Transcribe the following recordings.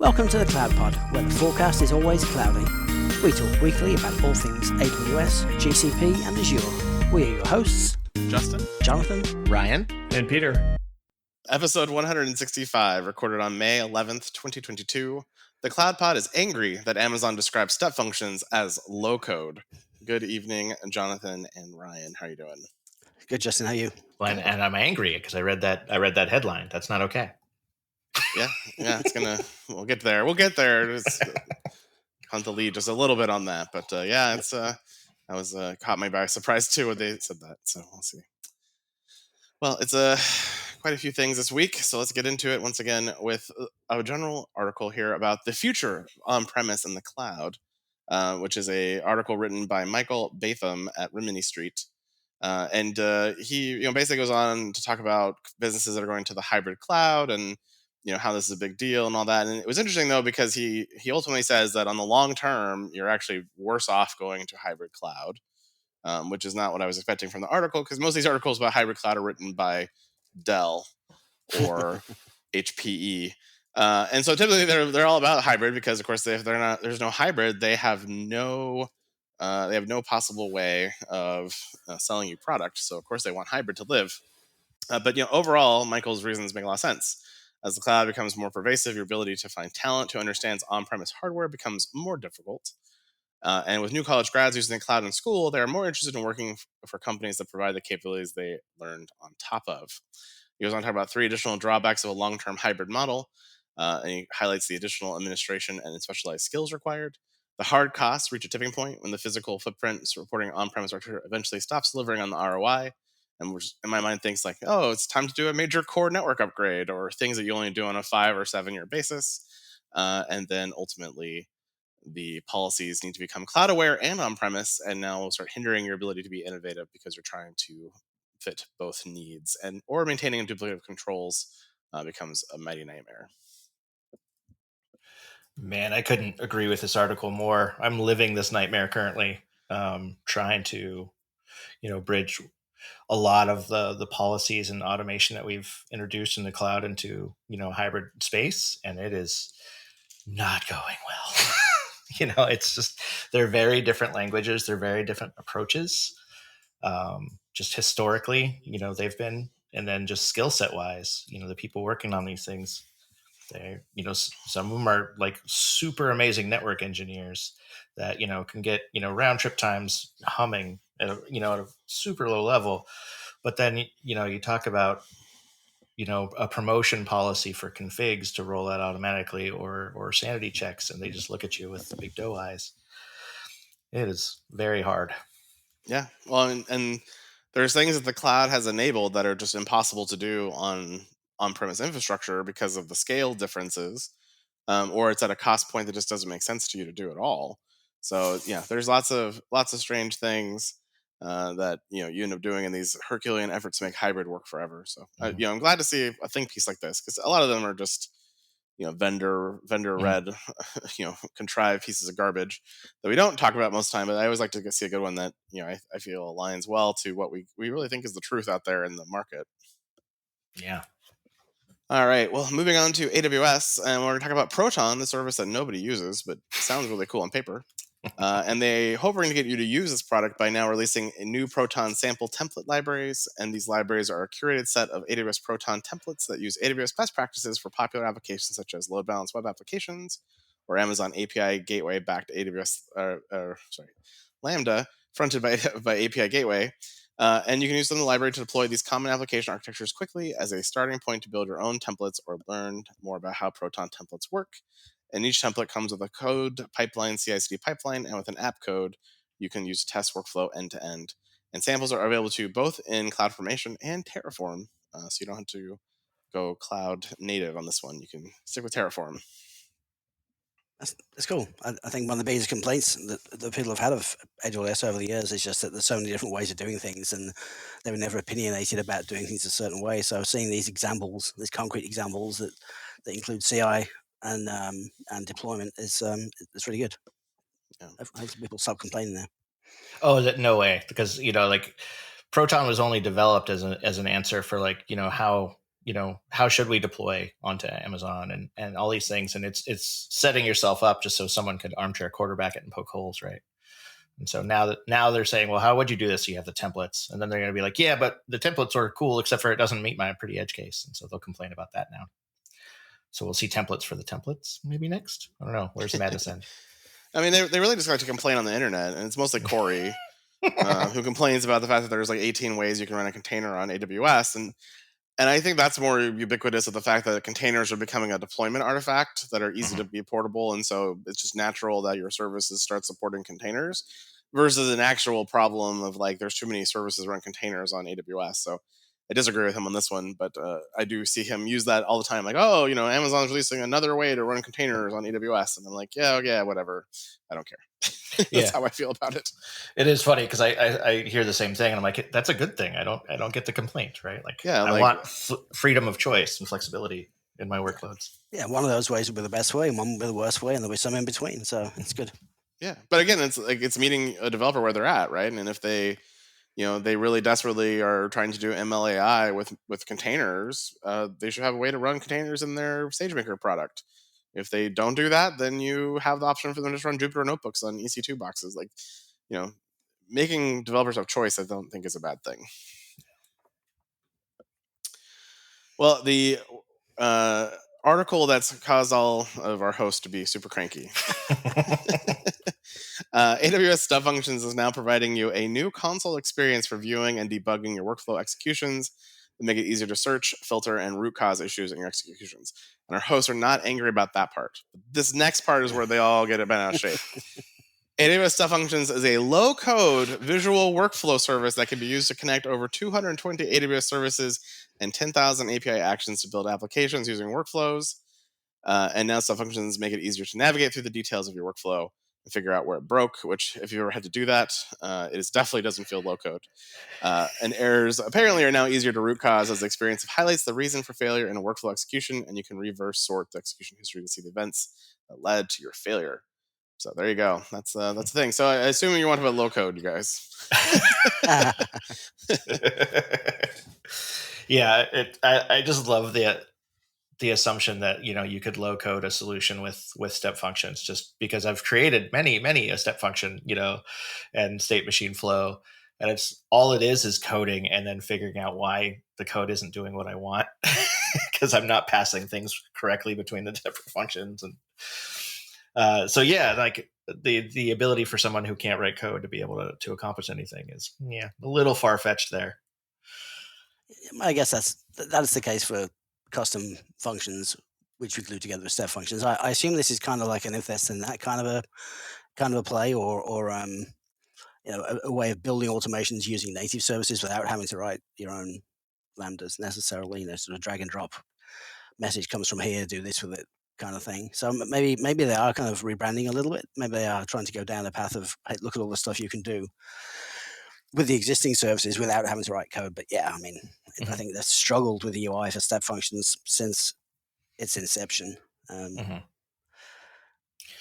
Welcome to the Cloud Pod, where the forecast is always cloudy. We talk weekly about all things AWS, GCP, and Azure. We are your hosts, Justin, Jonathan, Ryan, and Peter. Episode 165, recorded on May 11th, 2022. The Cloud Pod is angry that Amazon describes step functions as low code. Good evening, Jonathan and Ryan. How are you doing? Good, Justin. How are you? Well, and I'm angry because I read that headline. That's not okay. Yeah, we'll get there. It's hunt the lead just a little bit on that, but I was caught me by surprise too when they said that. So we'll see. Well, it's quite a few things this week, so let's get into it once again with a general article here about the future on-premise in the cloud, which is a article written by Michael Batham at Rimini Street. And he basically goes on to talk about businesses that are going to the hybrid cloud and how this is a big deal and all that. And it was interesting though, because he ultimately says that on the long term, you're actually worse off going to hybrid cloud, which is not what I was expecting from the article, because most of these articles about hybrid cloud are written by Dell or HPE. And so typically they're all about hybrid, because of course if there's no hybrid, they have no possible way of selling you product. So of course they want hybrid to live. But overall, Michael's reasons make a lot of sense. As the cloud becomes more pervasive, your ability to find talent who understands on-premise hardware becomes more difficult. And with new college grads using the cloud in school, they are more interested in working for companies that provide the capabilities they learned on top of. He goes on to talk about 3 additional drawbacks of a long-term hybrid model, and he highlights the additional administration and specialized skills required. The hard costs reach a tipping point when the physical footprint supporting on-premise structure eventually stops delivering on the ROI, and which in my mind thinks like, oh, it's time to do a major core network upgrade, or things that you only do on a 5 or 7 year basis. And then ultimately, the policies need to become cloud aware and on-premise, and now will start hindering your ability to be innovative because you're trying to fit both needs, or maintaining duplicative controls becomes a mighty nightmare. Man, I couldn't agree with this article more. I'm living this nightmare currently, trying to, bridge a lot of the policies and automation that we've introduced in the cloud into, hybrid space, and it is not going well. It's just, they're very different languages. They're very different approaches. Just historically, they've been, and then just skill set wise, the people working on these things, they, some of them are like super amazing network engineers that, can get, round trip times humming at a super low level. But then, you talk about, a promotion policy for configs to roll out automatically, or sanity checks, and they just look at you with the big doe eyes. It is very hard. Yeah. Well, and there's things that the cloud has enabled that are just impossible to do on-premise infrastructure because of the scale differences, or it's at a cost point that just doesn't make sense to you to do at all. So there's lots of strange things that you end up doing in these Herculean efforts to make hybrid work forever. So I'm glad to see a think piece like this, because a lot of them are just vendor read contrived pieces of garbage that we don't talk about most of the time. But I always like to see a good one that I feel aligns well to what we really think is the truth out there in the market. Yeah. All right, well, moving on to AWS, and we're going to talk about Proton, the service that nobody uses, but sounds really cool on paper. And they hope we're going to get you to use this product by now releasing a new Proton sample template libraries. And these libraries are a curated set of AWS Proton templates that use AWS best practices for popular applications such as load balanced web applications, or Amazon API Gateway backed AWS, Lambda fronted by API Gateway. And you can use them in the library to deploy these common application architectures quickly as a starting point to build your own templates or learn more about how Proton templates work. And each template comes with a code pipeline, CI/CD pipeline, and with an app code, you can use a test workflow end to end. And samples are available to you both in CloudFormation and Terraform, so you don't have to go cloud native on this one. You can stick with Terraform. That's cool. I think one of the biggest complaints that people have had of AWS over the years is just that there's so many different ways of doing things, and they were never opinionated about doing things a certain way. So seeing these examples, these concrete examples that include CI and deployment is really good. Yeah. Hopefully people stop complaining there. Oh, no way, because Proton was only developed as an answer for how how should we deploy onto Amazon and all these things. And it's setting yourself up just so someone could armchair quarterback it and poke holes, right? And so now they're saying, well, how would you do this? So you have the templates, and then they're going to be like, yeah, but the templates are cool, except for it doesn't meet my pretty edge case. And so they'll complain about that now. So we'll see templates for the templates maybe next. I don't know. Where's the madness end? I mean, they really just like to complain on the internet, and it's mostly Corey who complains about the fact that there's like 18 ways you can run a container on AWS. And I think that's more ubiquitous of the fact that containers are becoming a deployment artifact that are easy to be portable. And so it's just natural that your services start supporting containers versus an actual problem of like there's too many services run containers on AWS. So I disagree with him on this one, but I do see him use that all the time. Like, oh, Amazon's releasing another way to run containers on AWS. And I'm like, yeah, whatever. I don't care. That's how I feel about it. It is funny because I hear the same thing, and I'm like, that's a good thing. I don't get the complaint, right? Like, I want freedom of choice and flexibility in my workloads. Yeah, one of those ways will be the best way, and one will be the worst way, and there'll be some in between. So it's good. Yeah, but again, it's meeting a developer where they're at, right? And if they they really desperately are trying to do MLAI with containers, they should have a way to run containers in their SageMaker product. If they don't do that, then you have the option for them to just run Jupyter notebooks on EC2 boxes. Like, making developers have choice, I don't think is a bad thing. Well, the article that's caused all of our hosts to be super cranky. AWS Step Functions is now providing you a new console experience for viewing and debugging your workflow executions to make it easier to search, filter, and root cause issues in your executions. And our hosts are not angry about that part. This next part is where they all get it bent out of shape. AWS Step Functions is a low-code visual workflow service that can be used to connect over 220 AWS services and 10,000 API actions to build applications using workflows. And now Step Functions make it easier to navigate through the details of your workflow and figure out where it broke, which if you ever had to do that, it definitely doesn't feel low-code. And errors apparently are now easier to root cause as the experience highlights the reason for failure in a workflow execution, and you can reverse sort the execution history to see the events that led to your failure. So there you go. That's the thing. So I assume you want to put low-code, you guys. Yeah, I just love the assumption that you could low code a solution with step functions, just because I've created many a step function and state machine flow, and it's all it is coding and then figuring out why the code isn't doing what I want because I'm not passing things correctly between the different functions. And so like the ability for someone who can't write code to be able to accomplish anything is a little far-fetched there. I guess that is the case for custom functions which we glue together with step functions. I assume this is kind of like an if this then that kind of a play, or a way of building automations using native services without having to write your own lambdas necessarily. Sort of drag and drop message comes from here, do this with it kind of thing. So maybe they are kind of rebranding a little bit. Maybe they are trying to go down the path of, hey, look at all the stuff you can do with the existing services without having to write code. But yeah, I mean, I think they've struggled with the UI for step functions since its inception.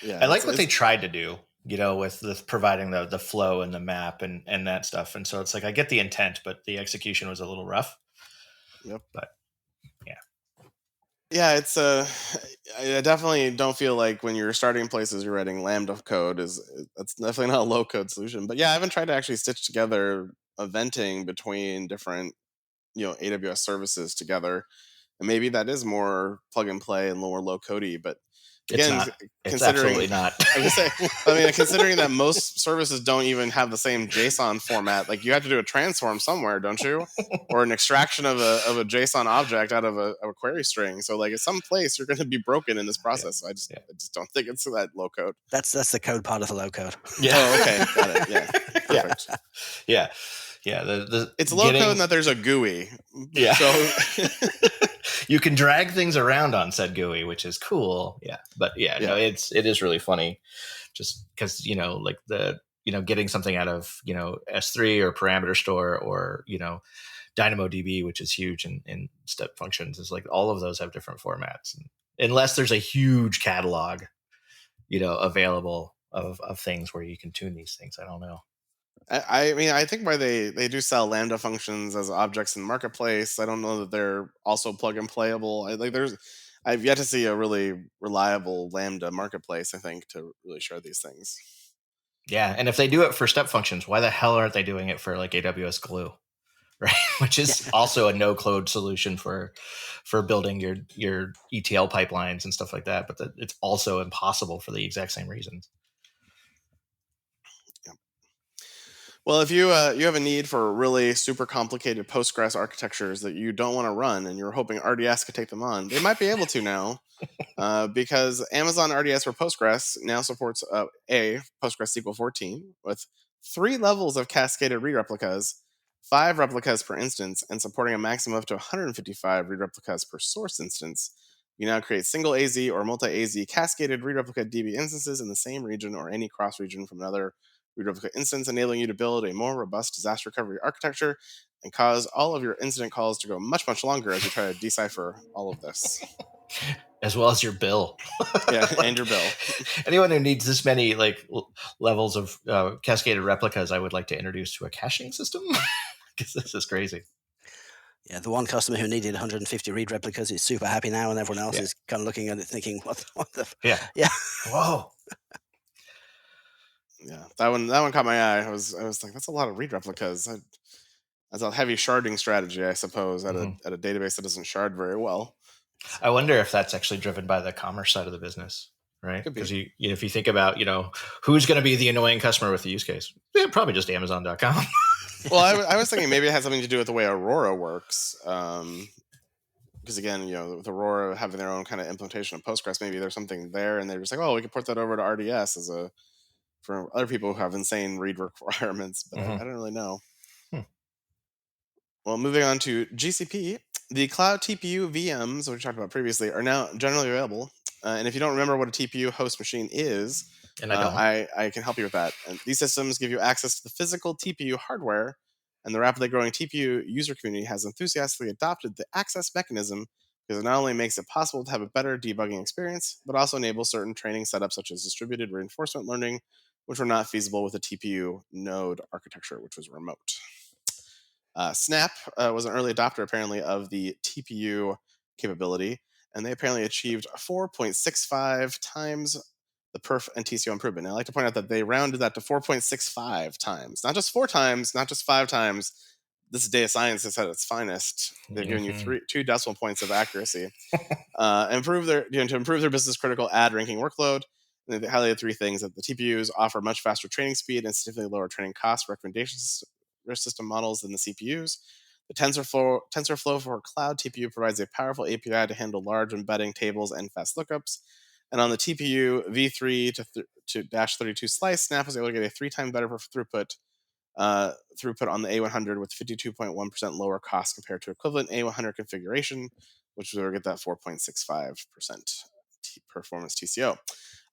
Yeah, I like what they tried to do, with providing the flow and the map and that stuff. And so it's like, I get the intent, but the execution was a little rough. Yep. But yeah, it's I definitely don't feel like when you're starting places you're writing Lambda code that's definitely not a low code solution. But yeah, I haven't tried to actually stitch together eventing between different AWS services together, and maybe that is more plug and play and more low codey. But again, it's absolutely not. Considering that most services don't even have the same JSON format, like you have to do a transform somewhere, don't you? Or an extraction of a JSON object out of a query string. So like at some place you're going to be broken in this process. So I just don't think it's that low code. That's the code part of the low code. Yeah. Oh, okay. Got it. Yeah. Perfect. Yeah. It's low code in that there's a GUI. Yeah. So you can drag things around on said GUI, which is cool. Yeah. But no, it is really funny just because, like getting something out of, S3 or parameter store or, DynamoDB, which is huge in step functions, is like all of those have different formats. And unless there's a huge catalog, available of things where you can tune these things. I don't know. I mean, I think why they do sell Lambda functions as objects in the marketplace. I don't know that they're also plug and playable. I've yet to see a really reliable Lambda marketplace, I think, to really share these things. Yeah, and if they do it for step functions, why the hell aren't they doing it for like AWS Glue, right? Which is also a no-code solution for building your ETL pipelines and stuff like that. But it's also impossible for the exact same reasons. Well, if you have a need for really super complicated Postgres architectures that you don't want to run, and you're hoping RDS could take them on, they might be able to now, because Amazon RDS for Postgres now supports Postgres SQL 14 with 3 levels of cascaded read replicas, 5 replicas per instance, and supporting a maximum of up to 155 read replicas per source instance. You now create single AZ or multi-AZ cascaded read replica DB instances in the same region or any cross region from another read replica instance, enabling you to build a more robust disaster recovery architecture and cause all of your incident calls to go much, much longer as you try to decipher all of this. As well as your bill. Yeah, and your bill. Anyone who needs this many levels of cascaded replicas, I would like to introduce to a caching system, because this is crazy. Yeah, the one customer who needed 150 read replicas is super happy now, and everyone else is kind of looking at it thinking, what the yeah. Whoa. Yeah, that one caught my eye. I was like, that's a lot of read replicas. That's a heavy sharding strategy, I suppose, at a database that doesn't shard very well. I wonder if that's actually driven by the commerce side of the business, right? Because if you think about, who's going to be the annoying customer with the use case, probably just Amazon.com. Well, I was thinking maybe it has something to do with the way Aurora works. Because again, with Aurora having their own kind of implementation of Postgres, maybe there's something there, and they're just like, oh, we can port that over to RDS for other people who have insane read requirements. But I don't really know. Well, moving on to GCP, the Cloud TPU VMs, which we talked about previously, are now generally available. And if you don't remember what a TPU host machine is, and I can help you with that. And these systems give you access to the physical TPU hardware, and the rapidly growing TPU user community has enthusiastically adopted the access mechanism because it not only makes it possible to have a better debugging experience, but also enables certain training setups such as distributed reinforcement learning, which were not feasible with a TPU node architecture, which was remote. Snap was an early adopter, apparently, of the TPU capability, and they apparently achieved 4.65 times the perf and TCO improvement. Now, I like to point out that they rounded that to 4.65 times, not just 4 times, not just 5 times. This is data science at its finest. They've given you 2 decimal points of accuracy. To improve their business critical ad ranking workload. And they highlighted 3 things: that the TPUs offer much faster training speed and significantly lower training costs recommendations system models than the CPUs. The TensorFlow for cloud TPU provides a powerful API to handle large embedding tables and fast lookups. And on the TPU v3 to -32 slice, Snap was able to get a 3 times better throughput on the A100 with 52.1% lower cost compared to equivalent A100 configuration, which will get that 4.65% performance TCO.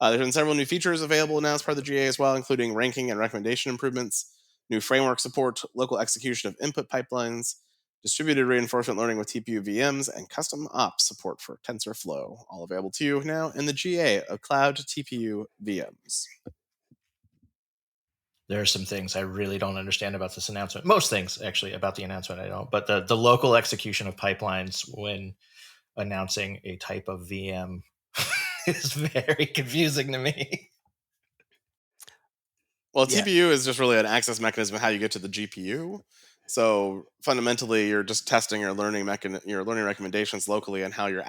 There's been several new features available now as part of the GA as well, including ranking and recommendation improvements, new framework support, local execution of input pipelines, distributed reinforcement learning with TPU VMs, and custom ops support for TensorFlow, all available to you now in the GA of Cloud TPU VMs. There are some things I really don't understand about this announcement. Most things, actually, about the announcement I don't. But the local execution of pipelines when announcing a type of VM is very confusing to me. Well, TPU is just really an access mechanism of how you get to the GPU. So fundamentally, you're just testing your learning recommendations locally and how you're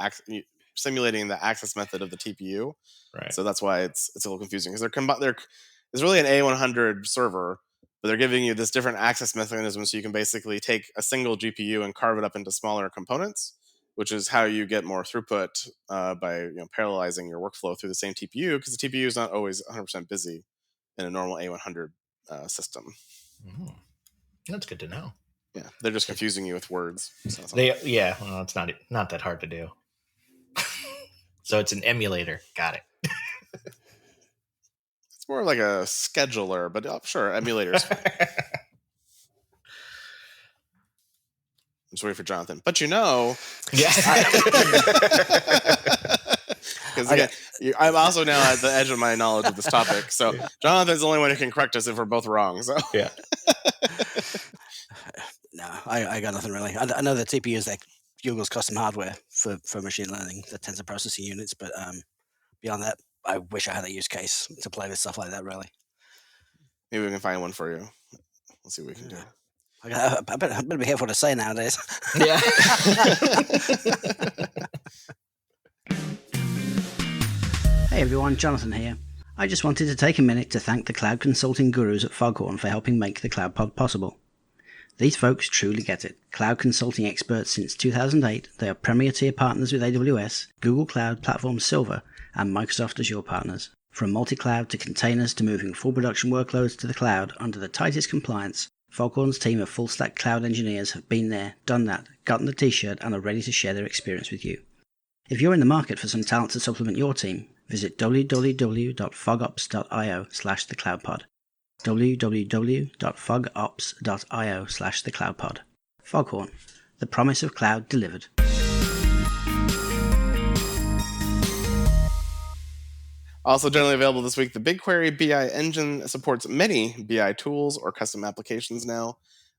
simulating the access method of the TPU. Right. So that's why it's a little confusing, because there's really an A100 server, but they're giving you this different access mechanism, so you can basically take a single GPU and carve it up into smaller components, which is how you get more throughput by parallelizing your workflow through the same TPU, because the TPU is not always 100% busy in a normal A100 system. That's good to know. Yeah, they're just confusing you with words. So well, it's not that hard to do. So it's an emulator. Got it. It's more like a scheduler, but sure, emulators. I'm just waiting for Jonathan. But Yeah. Because again, I'm also now at the edge of my knowledge of this topic. So Jonathan's the only one who can correct us if we're both wrong. So Yeah. No, I got nothing really. I know that TPU is like Google's custom hardware for machine learning, the tensor processing units, but beyond that, I wish I had a use case to play with stuff like that. Really, maybe we can find one for you. We'll see what we can do. I better be careful what I say nowadays. Yeah. Hey everyone, Jonathan here. I just wanted to take a minute to thank the cloud consulting gurus at Foghorn for helping make the Cloud Pod possible. These folks truly get it. Cloud consulting experts since 2008, they are premier tier partners with AWS, Google Cloud Platform Silver, and Microsoft Azure partners. From multi-cloud to containers to moving full production workloads to the cloud under the tightest compliance, Foghorn's team of full-stack cloud engineers have been there, done that, gotten the t-shirt, and are ready to share their experience with you. If you're in the market for some talent to supplement your team, visit www.fogops.io/thecloudpod. www.fogops.io/thecloudpod. Foghorn, the promise of cloud delivered. Also generally available this week, the BigQuery BI engine supports many BI tools or custom applications now.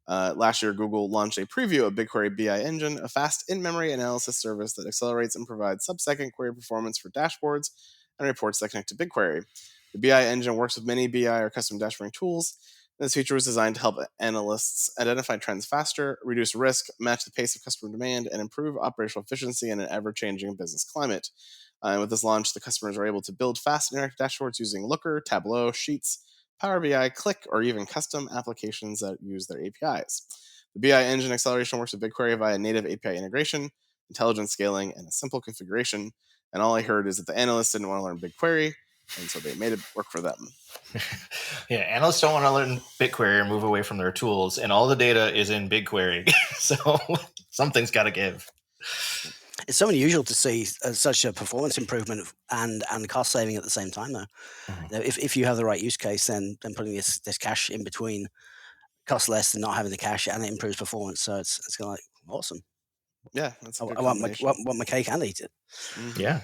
Last year, Google launched a preview of BigQuery BI Engine, a fast in-memory analysis service that accelerates and provides sub-second query performance for dashboards and reports that connect to BigQuery. The BI engine works with many BI or custom dashboarding tools. This feature was designed to help analysts identify trends faster, reduce risk, match the pace of customer demand, and improve operational efficiency in an ever-changing business climate. With this launch, the customers are able to build fast interactive dashboards using Looker, Tableau, Sheets, Power BI, Click, or even custom applications that use their APIs. The BI engine acceleration works with BigQuery via native API integration, intelligent scaling, and a simple configuration. And all I heard is that the analysts didn't want to learn BigQuery, and so they made it work for them. Yeah, analysts don't want to learn BigQuery or move away from their tools, and all the data is in BigQuery. So something's got to give. It's so unusual to see such a performance improvement and cost saving at the same time, though. Mhm. If you have the right use case, then putting this cache in between costs less than not having the cache, and it improves performance. So it's kind of like awesome. Yeah, that's a good I want combination. my cake and eat it. Mhm. Yeah.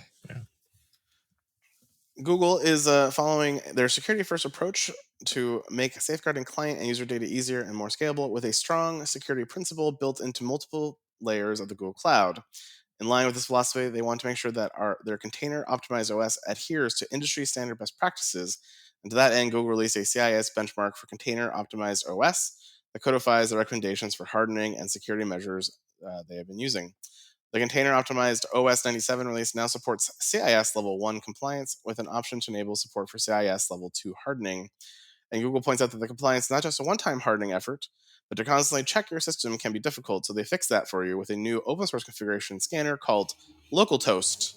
Google is following their security-first approach to make safeguarding client and user data easier and more scalable with a strong security principle built into multiple layers of the Google Cloud. In line with this philosophy, they want to make sure that their container-optimized OS adheres to industry-standard best practices. And to that end, Google released a CIS benchmark for container-optimized OS that codifies the recommendations for hardening and security measures they have been using. The container-optimized OS 97 release now supports CIS Level 1 compliance with an option to enable support for CIS Level 2 hardening. And Google points out that the compliance is not just a one-time hardening effort, but to constantly check your system can be difficult, so they fix that for you with a new open-source configuration scanner called LocalToast.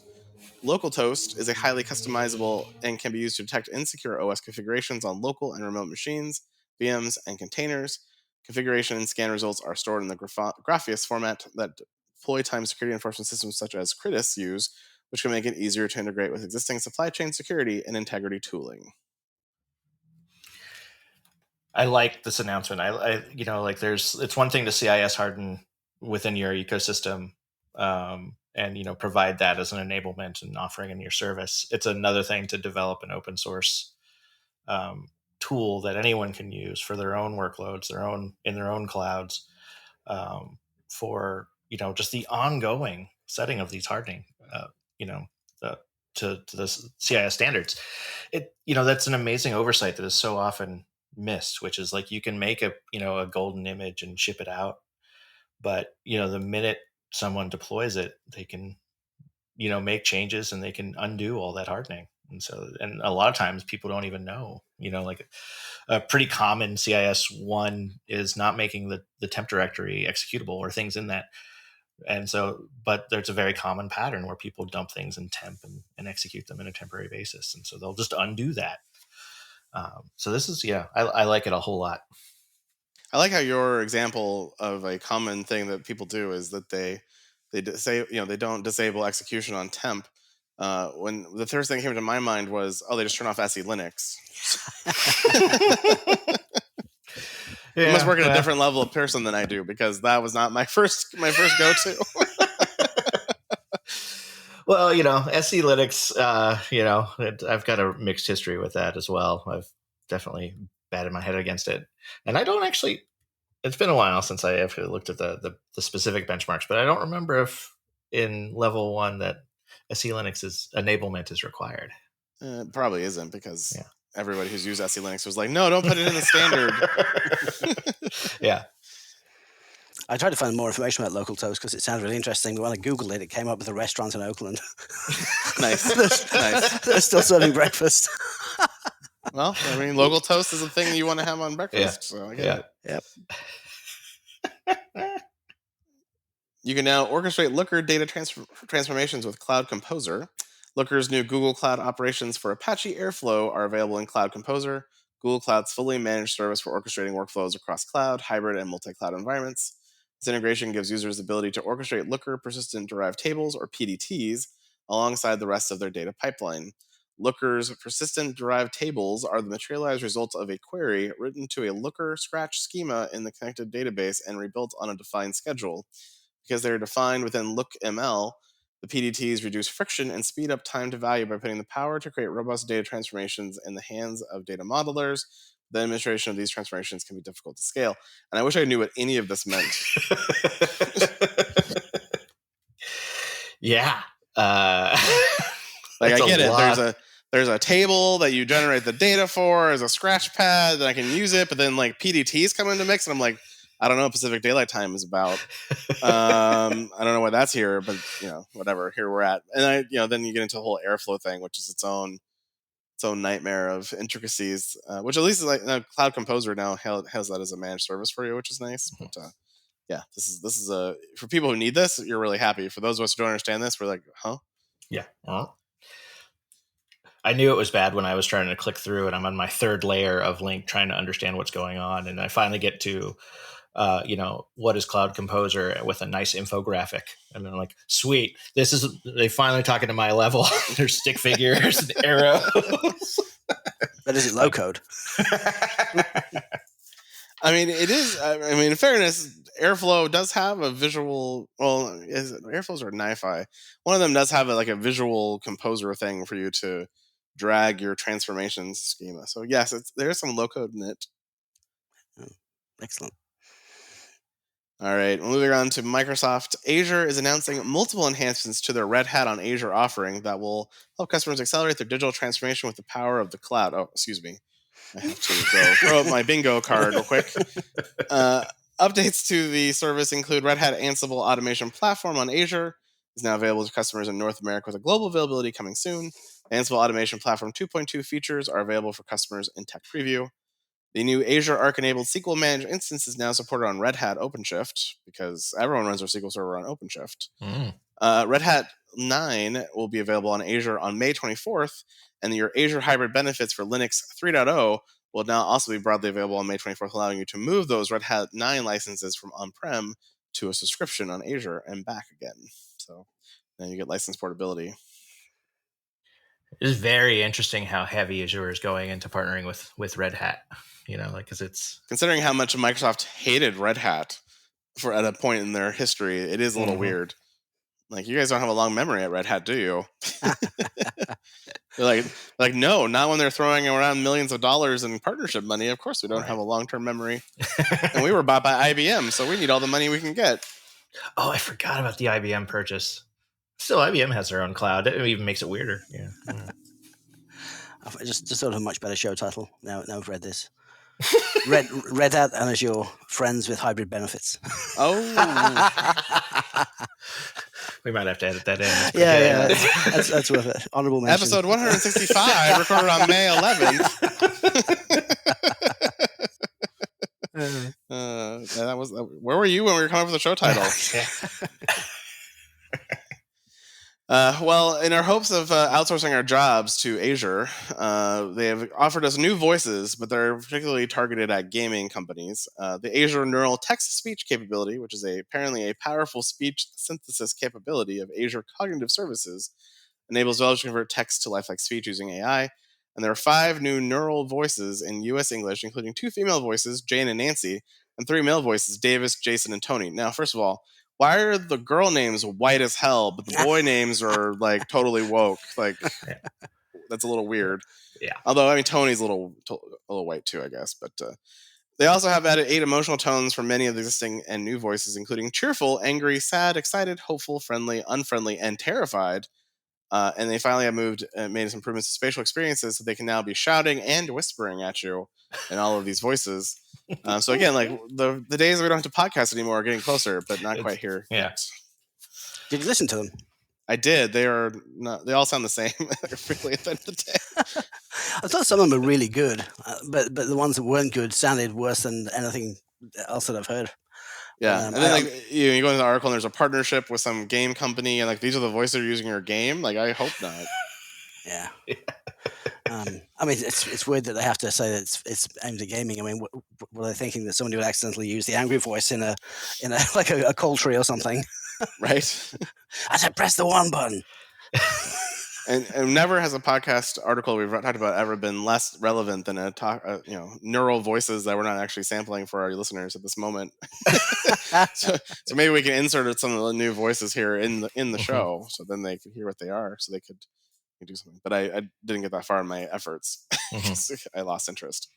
LocalToast is a highly customizable and can be used to detect insecure OS configurations on local and remote machines, VMs, and containers. Configuration and scan results are stored in the Grapheus format that deploy-time security enforcement systems such as Kritis use, which can make it easier to integrate with existing supply chain security and integrity tooling. I like this announcement. It's one thing to CIS harden within your ecosystem, and provide that as an enablement and offering in your service. It's another thing to develop an open source tool that anyone can use for their own workloads, in their own clouds, for just the ongoing setting of these hardening, to the CIS standards. That's an amazing oversight that is so often missed, which is like you can make a golden image and ship it out, but the minute someone deploys it, they can make changes and they can undo all that hardening. And a lot of times people don't even know, like a pretty common CIS one is not making the temp directory executable or things in that. And so, but there's a very common pattern where people dump things in temp and execute them in a temporary basis. And so they'll just undo that. So this is, I like it a whole lot. I like how your example of a common thing that people do is that they say, they don't disable execution on temp. When the first thing that came to my mind was, they just turn off SE Linux. You must work at a different level of person than I do, because that was not my first go-to. Well, SE Linux, I've got a mixed history with that as well. I've definitely batted my head against it. And I don't actually, it's been a while since I actually looked at the specific benchmarks, but I don't remember if in level 1 that SE Linux's enablement is required. It probably isn't, because Yeah. everybody who's used SE Linux was like, no, don't put it in the standard. Yeah. I tried to find more information about Local Toast because it sounded really interesting, but when I Googled it, it came up with a restaurant in Oakland. Nice. Nice. They're still serving breakfast. Well, I mean, Local Toast is a thing you want to have on breakfast. So I get it. Yep. You can now orchestrate Looker data transformations with Cloud Composer. Looker's new Google Cloud operations for Apache Airflow are available in Cloud Composer, Google Cloud's fully managed service for orchestrating workflows across cloud, hybrid, and multi-cloud environments. This integration gives users the ability to orchestrate Looker persistent derived tables, or PDTs, alongside the rest of their data pipeline. Looker's persistent derived tables are the materialized result of a query written to a Looker Scratch schema in the connected database and rebuilt on a defined schedule. Because they are defined within LookML, the PDTs reduce friction and speed up time to value by putting the power to create robust data transformations in the hands of data modelers. The administration of these transformations can be difficult to scale. And I wish I knew what any of this meant. Yeah. Like, I get it. There's a table that you generate the data for as a scratch pad, that I can use it, but then like PDTs come into mix, and I'm like, I don't know what Pacific Daylight Time is about. I don't know why that's here, but whatever. Here we're at, and then you get into the whole Airflow thing, which is its own nightmare of intricacies. Which at least is like Cloud Composer now has that as a managed service for you, which is nice. But yeah, this is a for people who need this. You're really happy. For those of us who don't understand this, we're like, huh? Yeah. I knew it was bad when I was trying to click through, and I'm on my third layer of link trying to understand what's going on, and I finally get to what is Cloud Composer with a nice infographic, and I'm like, sweet, they finally talking to my level. There's stick figures and arrows. But is it low code? I mean, it is. I mean, in fairness, Airflow does have a visual. Well, Airflows or NiFi? One of them does have a visual composer thing for you to drag your transformations schema. So yes, there's some low code in it. Excellent. All right, moving on to Microsoft. Azure is announcing multiple enhancements to their Red Hat on Azure offering that will help customers accelerate their digital transformation with the power of the cloud. Oh, excuse me. I have to go throw up my bingo card real quick. Updates to the service include Red Hat Ansible Automation Platform on Azure is now available to customers in North America with a global availability coming soon. Ansible Automation Platform 2.2 features are available for customers in tech preview. The new Azure Arc-enabled SQL Managed instance is now supported on Red Hat OpenShift, because everyone runs their SQL Server on OpenShift. Red Hat 9 will be available on Azure on May 24th, and your Azure Hybrid benefits for Linux 3.0 will now also be broadly available on May 24th, allowing you to move those Red Hat 9 licenses from on-prem to a subscription on Azure and back again. So then you get license portability. It is very interesting how heavy Azure is going into partnering with Red Hat. Because it's considering how much Microsoft hated Red Hat at a point in their history, it is a little weird. Like, you guys don't have a long memory at Red Hat, do you? They're like, no, not when they're throwing around millions of dollars in partnership money. Of course, we don't have a long-term memory. And we were bought by IBM, so we need all the money we can get. Oh, I forgot about the IBM purchase. Still, IBM has their own cloud. It even makes it weirder. Yeah. I just thought of a much better show title. Now I've read this. Red Hat and Azure, friends with hybrid benefits. Oh. We might have to edit that in. Yeah, that's worth it. Honorable mention. Episode 165, recorded on May 11th. That was. Where were you when we were coming up with the show title? Well, in our hopes of outsourcing our jobs to Azure, they have offered us new voices, but they're particularly targeted at gaming companies. The Azure Neural Text-to-Speech capability, which is apparently a powerful speech synthesis capability of Azure Cognitive Services, enables developers to convert text to lifelike speech using AI. And there are 5 new neural voices in U.S. English, including 2 female voices, Jane and Nancy, and 3 male voices, Davis, Jason, and Tony. Now, first of all, why are the girl names white as hell, but the boy names are like totally woke? Like, that's a little weird. Yeah. Although, I mean, Tony's a little white too, I guess. But they also have added 8 emotional tones for many of the existing and new voices, including cheerful, angry, sad, excited, hopeful, friendly, unfriendly, and terrified. And they finally have made some improvements to spatial experiences, so they can now be shouting and whispering at you in all of these voices. So again, like the days we don't have to podcast anymore are getting closer, but not quite here yet. Did you listen to them? I did. They all sound the same. Really, at the end of the day. I thought some of them were really good, but the ones that weren't good sounded worse than anything else that I've heard. Yeah, and then you go into the article and there's a partnership with some game company, and like these are the voices you're using in your game. Like, I hope not. Yeah. I mean, it's weird that they have to say that it's aimed at gaming. I mean, were they thinking that somebody would accidentally use the angry voice in a like a call tree or something? Right. I said, press the 1 button. And never has a podcast article we've talked about ever been less relevant than neural voices that we're not actually sampling for our listeners at this moment. so maybe we can insert some of the new voices here in the show, so then they could hear what they are, so they could do something. But I didn't get that far in my efforts. I lost interest.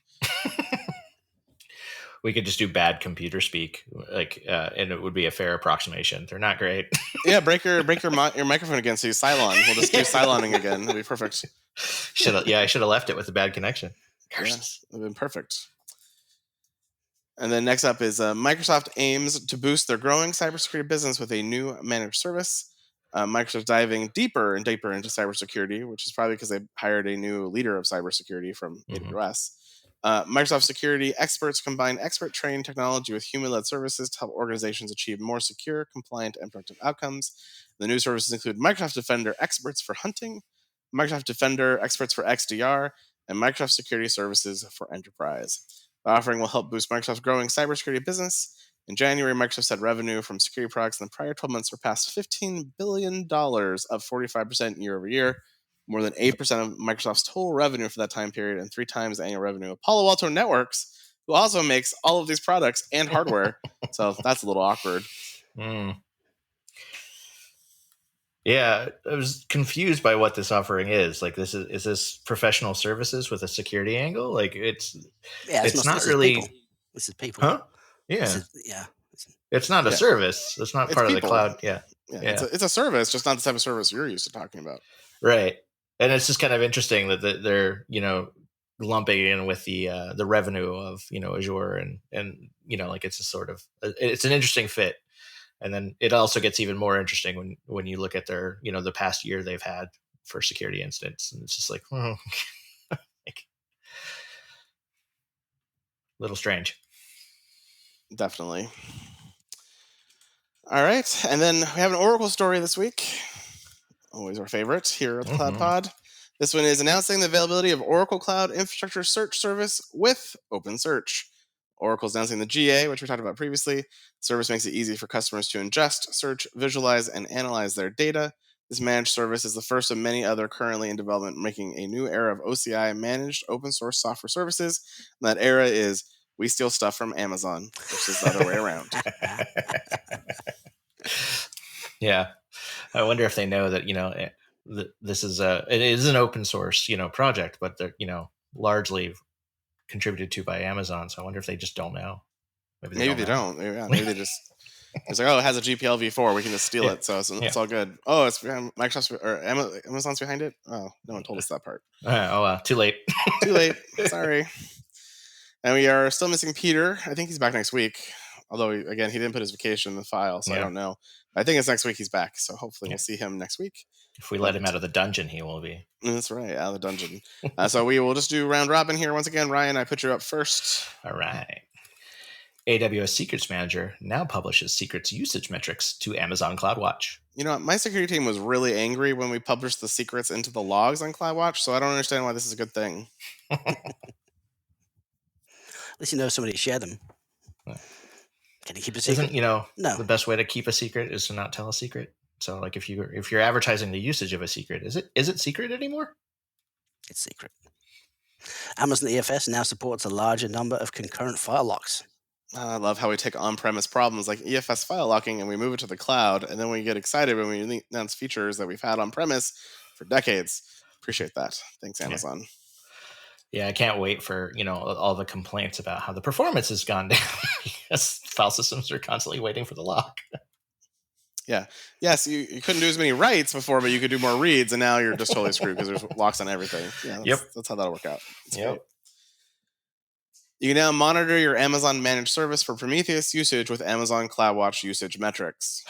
We could just do bad computer speak, and it would be a fair approximation. They're not great. Yeah, break your microphone again, so you Cylon. We'll just do Cyloning again. It'll be perfect. I should have left it with a bad connection. Yes, it'd been perfect. And then next up is Microsoft aims to boost their growing cybersecurity business with a new managed service. Microsoft's diving deeper and deeper into cybersecurity, which is probably because they hired a new leader of cybersecurity from AWS. Microsoft security experts combine expert-trained technology with human-led services to help organizations achieve more secure, compliant, and productive outcomes. The new services include Microsoft Defender experts for hunting, Microsoft Defender experts for XDR, and Microsoft Security Services for Enterprise. The offering will help boost Microsoft's growing cybersecurity business. In January, Microsoft said revenue from security products in the prior 12 months surpassed $15 billion, up 45% year over year. More than 8% of Microsoft's total revenue for that time period, and 3 times the annual revenue of Palo Alto Networks, who also makes all of these products and hardware. So that's a little awkward. Yeah, I was confused by what this offering is. Like, is this professional services with a security angle? Like, it's not really. This is people. Huh? Yeah. It's not a service. It's not part of the cloud. Yeah. It's a service, just not the type of service you're used to talking about. Right. And it's just kind of interesting that they're, lumping in with the revenue of, Azure and like it's a sort of, it's an interesting fit. And then it also gets even more interesting when you look at their, the past year they've had for security incidents. And it's just like, a little strange. Definitely. All right. And then we have an Oracle story this week. Always our favorite here at the Cloud Pod. This one is announcing the availability of Oracle Cloud Infrastructure Search Service with OpenSearch. Oracle's announcing the GA, which we talked about previously. The service makes it easy for customers to ingest, search, visualize, and analyze their data. This managed service is the first of many other currently in development, making a new era of OCI managed open source software services. And that era is we steal stuff from Amazon, which is the other way around. Yeah. I wonder if they know that, this is it is an open source, project, but they're, largely contributed to by Amazon. So I wonder if they just don't know. Maybe they don't. Maybe they just, it's like, oh, it has a GPL v4. We can just steal it. So it's all good. Oh, it's Microsoft or Amazon's behind it. Oh, no one told us that part. Too late. Too late. Sorry. And we are still missing Peter. I think he's back next week. Although, again, he didn't put his vacation in the file, so I don't know. I think it's next week he's back, so hopefully we'll see him next week. If we let him out of the dungeon, he will be. That's right, out of the dungeon. So we will just do round robin here. Once again, Ryan, I put you up first. All right. AWS Secrets Manager now publishes secrets usage metrics to Amazon CloudWatch. My security team was really angry when we published the secrets into the logs on CloudWatch, so I don't understand why this is a good thing. At least somebody shared them. Can you keep a secret? No. The best way to keep a secret is to not tell a secret. So, like, if you're advertising the usage of a secret, is it secret anymore? It's secret. Amazon EFS now supports a larger number of concurrent file locks. I love how we take on-premise problems like EFS file locking and we move it to the cloud, and then we get excited when we announce features that we've had on-premise for decades. Appreciate that. Thanks, Amazon. Yeah, I can't wait for, all the complaints about how the performance has gone down because file systems are constantly waiting for the lock. Yeah. Yes, you couldn't do as many writes before, but you could do more reads, and now you're just totally screwed because there's locks on everything. Yeah, that's how that'll work out. That's great. You can now monitor your Amazon managed service for Prometheus usage with Amazon CloudWatch usage metrics.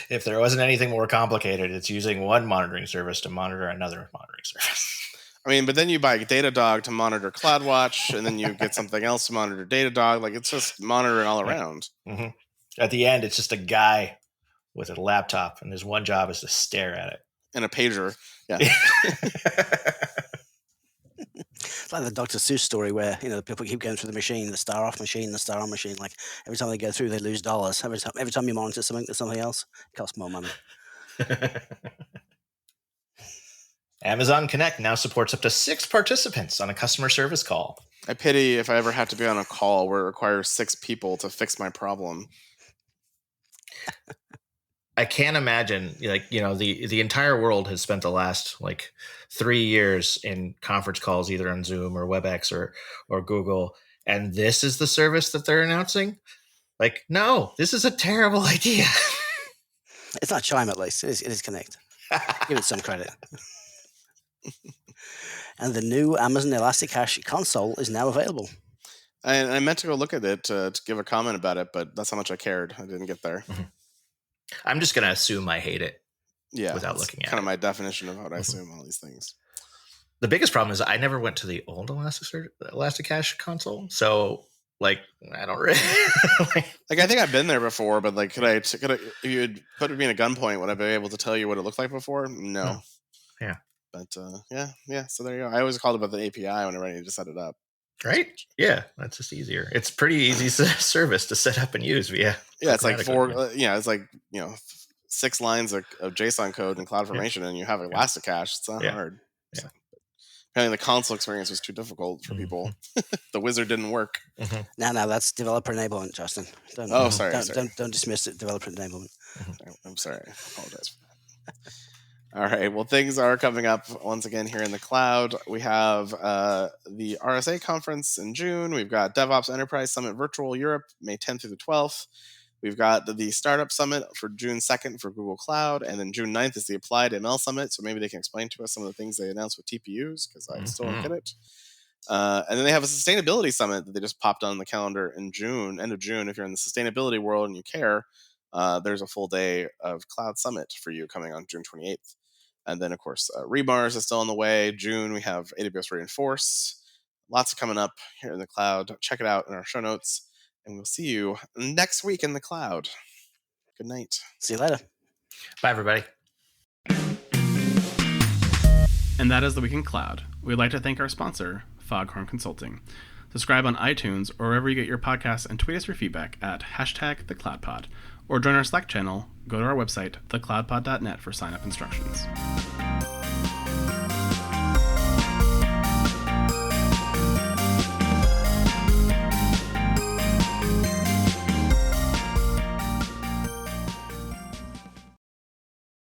If there wasn't anything more complicated, it's using one monitoring service to monitor another monitoring service. I mean, but then you buy Datadog to monitor CloudWatch, and then you get something else to monitor Datadog. Like, it's just monitoring all around. Mm-hmm. At the end, it's just a guy with a laptop, and his one job is to stare at it. And a pager. Yeah. It's like the Dr. Seuss story where, people keep going through the machine, the star off machine, the star on machine. Like, every time they go through, they lose dollars. Every time you monitor something, there's something else. It costs more money. Amazon Connect now supports up to 6 participants on a customer service call. I pity if I ever have to be on a call where it requires 6 people to fix my problem. I can't imagine, the entire world has spent the last 3 years in conference calls, either on Zoom or WebEx or Google, and this is the service that they're announcing. No, this is a terrible idea. It's not Chime, at least. It is Connect. Give it some credit. And the new Amazon Elasticache console is now available. I meant to go look at it to give a comment about it, but that's how much I cared. I didn't get there. Mm-hmm. I'm just going to assume I hate it. Yeah, without looking at it. Kind of my definition of what I assume all these things. The biggest problem is I never went to the old Elasticache console, so I don't really I think I've been there before, but could I if you had put me in a gunpoint, would I be able to tell you what it looked like before? No. Yeah. But yeah. So there you go. I always called about the API whenever I need to set it up. Right? Yeah, that's just easier. It's pretty easy service to set up and use via. Yeah, it's like 6 lines of JSON code in CloudFormation, and you have Elasticache. It's not hard. Yeah. Apparently, the console experience was too difficult for people. The wizard didn't work. Mm-hmm. No, that's developer enablement, Justin. Sorry. Don't dismiss it. Developer enablement. I'm sorry. I apologize for that. All right. Well, things are coming up once again here in the cloud. We have the RSA conference in June. We've got DevOps Enterprise Summit Virtual Europe, May 10th through the 12th. We've got the Startup Summit for June 2nd for Google Cloud. And then June 9th is the Applied ML Summit. So maybe they can explain to us some of the things they announced with TPUs, because I still don't get it. And then they have a Sustainability Summit that they just popped on the calendar in June, end of June. If you're in the sustainability world and you care, there's a full day of Cloud Summit for you coming on June 28th. And then, of course, Rebars is still on the way. June, we have AWS Reinforce. Lots coming up here in the cloud. Check it out in our show notes. And we'll see you next week in the cloud. Good night. See you later. Bye, everybody. And that is the Week in Cloud. We'd like to thank our sponsor, Foghorn Consulting. Subscribe on iTunes or wherever you get your podcasts, and tweet us your feedback at #TheCloudPod. Or join our Slack channel. Go to our website, thecloudpod.net, for sign-up instructions.